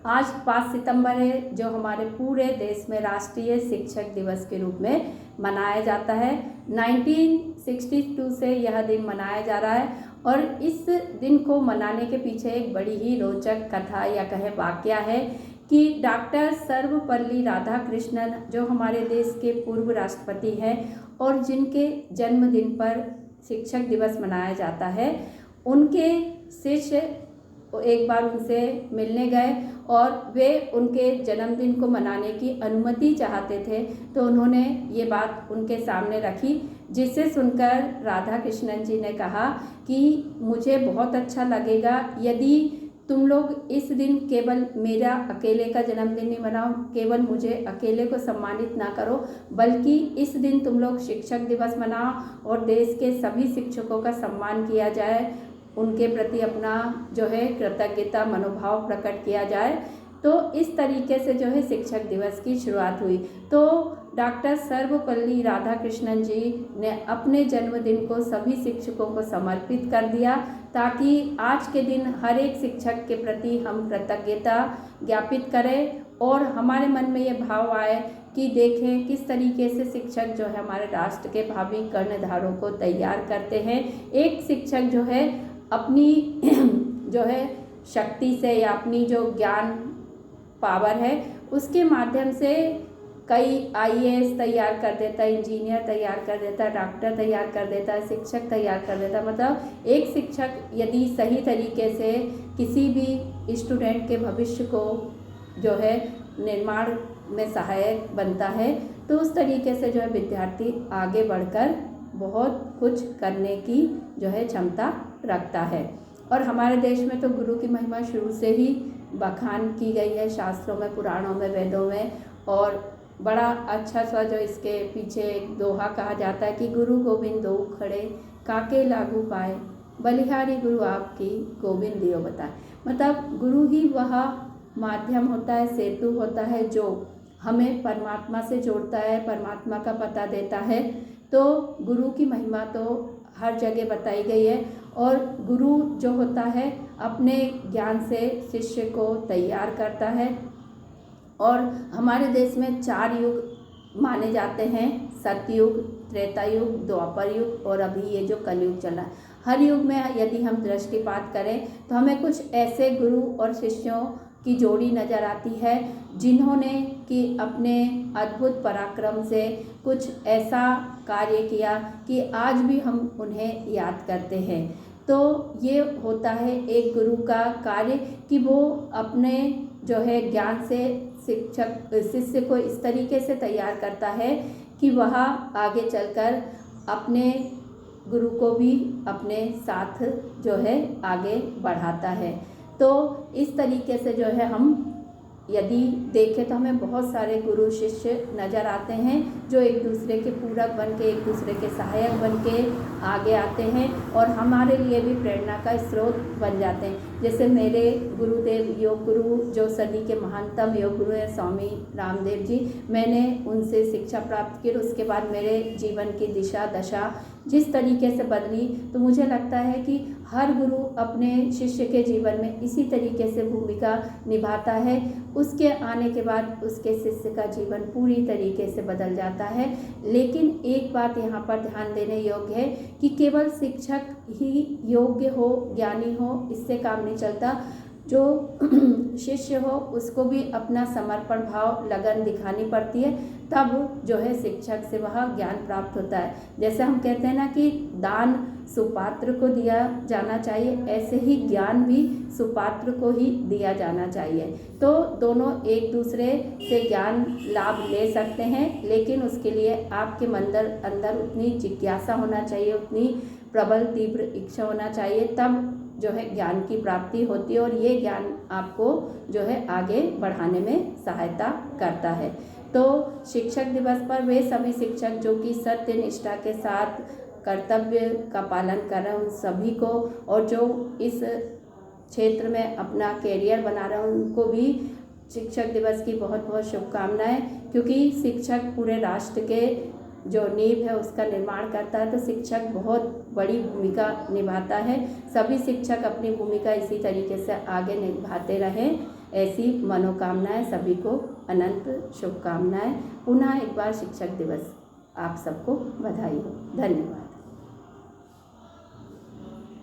आज 5 सितंबर है, जो हमारे पूरे देश में राष्ट्रीय शिक्षक दिवस के रूप में मनाया जाता है। 1962 से यह दिन मनाया जा रहा है और इस दिन को मनाने के पीछे एक बड़ी ही रोचक कथा या कहे वाकया है कि डॉक्टर सर्वपल्ली राधाकृष्णन, जो हमारे देश के पूर्व राष्ट्रपति हैं और जिनके जन्मदिन पर शिक्षक दिवस मनाया जाता है, उनके शिष्य एक बार उनसे मिलने गए और वे उनके जन्मदिन को मनाने की अनुमति चाहते थे। तो उन्होंने ये बात उनके सामने रखी, जिसे सुनकर राधा कृष्णन जी ने कहा कि मुझे बहुत अच्छा लगेगा यदि तुम लोग इस दिन केवल मेरा अकेले का जन्मदिन नहीं मनाओ, केवल मुझे अकेले को सम्मानित ना करो, बल्कि इस दिन तुम लोग शिक्षक दिवस मनाओ और देश के सभी शिक्षकों का सम्मान किया जाए, उनके प्रति अपना जो है कृतज्ञता मनोभाव प्रकट किया जाए। तो इस तरीके से जो है शिक्षक दिवस की शुरुआत हुई। तो डॉक्टर सर्वपल्ली राधाकृष्णन जी ने अपने जन्मदिन को सभी शिक्षकों को समर्पित कर दिया, ताकि आज के दिन हर एक शिक्षक के प्रति हम कृतज्ञता ज्ञापित करें और हमारे मन में ये भाव आए कि देखें किस तरीके से शिक्षक जो है हमारे राष्ट्र के भावी कर्णधारों को तैयार करते हैं। एक शिक्षक जो है अपनी जो है शक्ति से या अपनी जो ज्ञान पावर है उसके माध्यम से कई IAS तैयार कर देता है, इंजीनियर तैयार कर देता है, डॉक्टर तैयार कर देता है, शिक्षक तैयार कर देता है। मतलब एक शिक्षक यदि सही तरीके से किसी भी स्टूडेंट के भविष्य को जो है निर्माण में सहायक बनता है, तो उस तरीके से जो है विद्यार्थी आगे बढ़कर बहुत कुछ करने की जो है क्षमता रखता है। और हमारे देश में तो गुरु की महिमा शुरू से ही बखान की गई है, शास्त्रों में, पुराणों में, वेदों में। और बड़ा अच्छा सा जो इसके पीछे एक दोहा कहा जाता है कि गुरु गोविंद दो खड़े काके लागू पाए, बलिहारी गुरु आपकी गोविंद दियो बताए। मतलब गुरु ही वह माध्यम होता है, सेतु होता है, जो हमें परमात्मा से जोड़ता है, परमात्मा का पता देता है। तो गुरु की महिमा तो हर जगह बताई गई है और गुरु जो होता है अपने ज्ञान से शिष्य को तैयार करता है। और हमारे देश में 4 युग माने जाते हैं, सतयुग, त्रेता युग, द्वापर युग और अभी ये जो कलयुग चल रहा है। हर युग में यदि हम दृष्टिपात करें तो हमें कुछ ऐसे गुरु और शिष्यों की जोड़ी नज़र आती है जिन्होंने कि अपने अद्भुत पराक्रम से कुछ ऐसा कार्य किया कि आज भी हम उन्हें याद करते हैं। तो ये होता है एक गुरु का कार्य कि वो अपने जो है ज्ञान से शिक्षक शिष्य को इस तरीके से तैयार करता है कि वह आगे चलकर अपने गुरु को भी अपने साथ जो है आगे बढ़ाता है। तो इस तरीके से जो है हम यदि देखें तो हमें बहुत सारे गुरु शिष्य नज़र आते हैं जो एक दूसरे के पूरक बन के, एक दूसरे के सहायक बन के आगे आते हैं और हमारे लिए भी प्रेरणा का स्रोत बन जाते हैं। जैसे मेरे गुरुदेव योग गुरु जो सदी के महानतम योग गुरु हैं स्वामी रामदेव जी, मैंने उनसे शिक्षा प्राप्त की और उसके बाद मेरे जीवन की दिशा दशा जिस तरीके से बदली, तो मुझे लगता है कि हर गुरु अपने शिष्य के जीवन में इसी तरीके से भूमिका निभाता है। उसके आने के बाद उसके शिष्य का जीवन पूरी तरीके से बदल जाता है। लेकिन एक बात यहाँ पर ध्यान देने योग्य है कि केवल शिक्षक ही योग्य हो, ज्ञानी हो, इससे काम नहीं चलता। जो शिष्य हो उसको भी अपना समर्पण भाव, लगन दिखानी पड़ती है, तब जो है शिक्षक से वह ज्ञान प्राप्त होता है। जैसे हम कहते हैं ना कि दान सुपात्र को दिया जाना चाहिए, ऐसे ही ज्ञान भी सुपात्र को ही दिया जाना चाहिए। तो दोनों एक दूसरे से ज्ञान लाभ ले सकते हैं, लेकिन उसके लिए आपके अंदर उतनी जिज्ञासा होना चाहिए, उतनी प्रबल तीव्र इच्छा होना चाहिए, तब जो है ज्ञान की प्राप्ति होती है और ये ज्ञान आपको जो है आगे बढ़ाने में सहायता करता है। तो शिक्षक दिवस पर वे सभी शिक्षक जो कि सत्य निष्ठा के साथ कर्तव्य का पालन कर रहे हैं उन सभी को, और जो इस क्षेत्र में अपना कैरियर बना रहे हैं उनको भी शिक्षक दिवस की बहुत बहुत शुभकामनाएं। क्योंकि शिक्षक पूरे राष्ट्र के जो नींव है उसका निर्माण करता है, तो शिक्षक बहुत बड़ी भूमिका निभाता है। सभी शिक्षक अपनी भूमिका इसी तरीके से आगे निभाते रहें। ऐसी मनोकामनाएं सभी को अनंत शुभकामनाएं। पुनः एक बार शिक्षक दिवस आप सबको बधाई हो। धन्यवाद।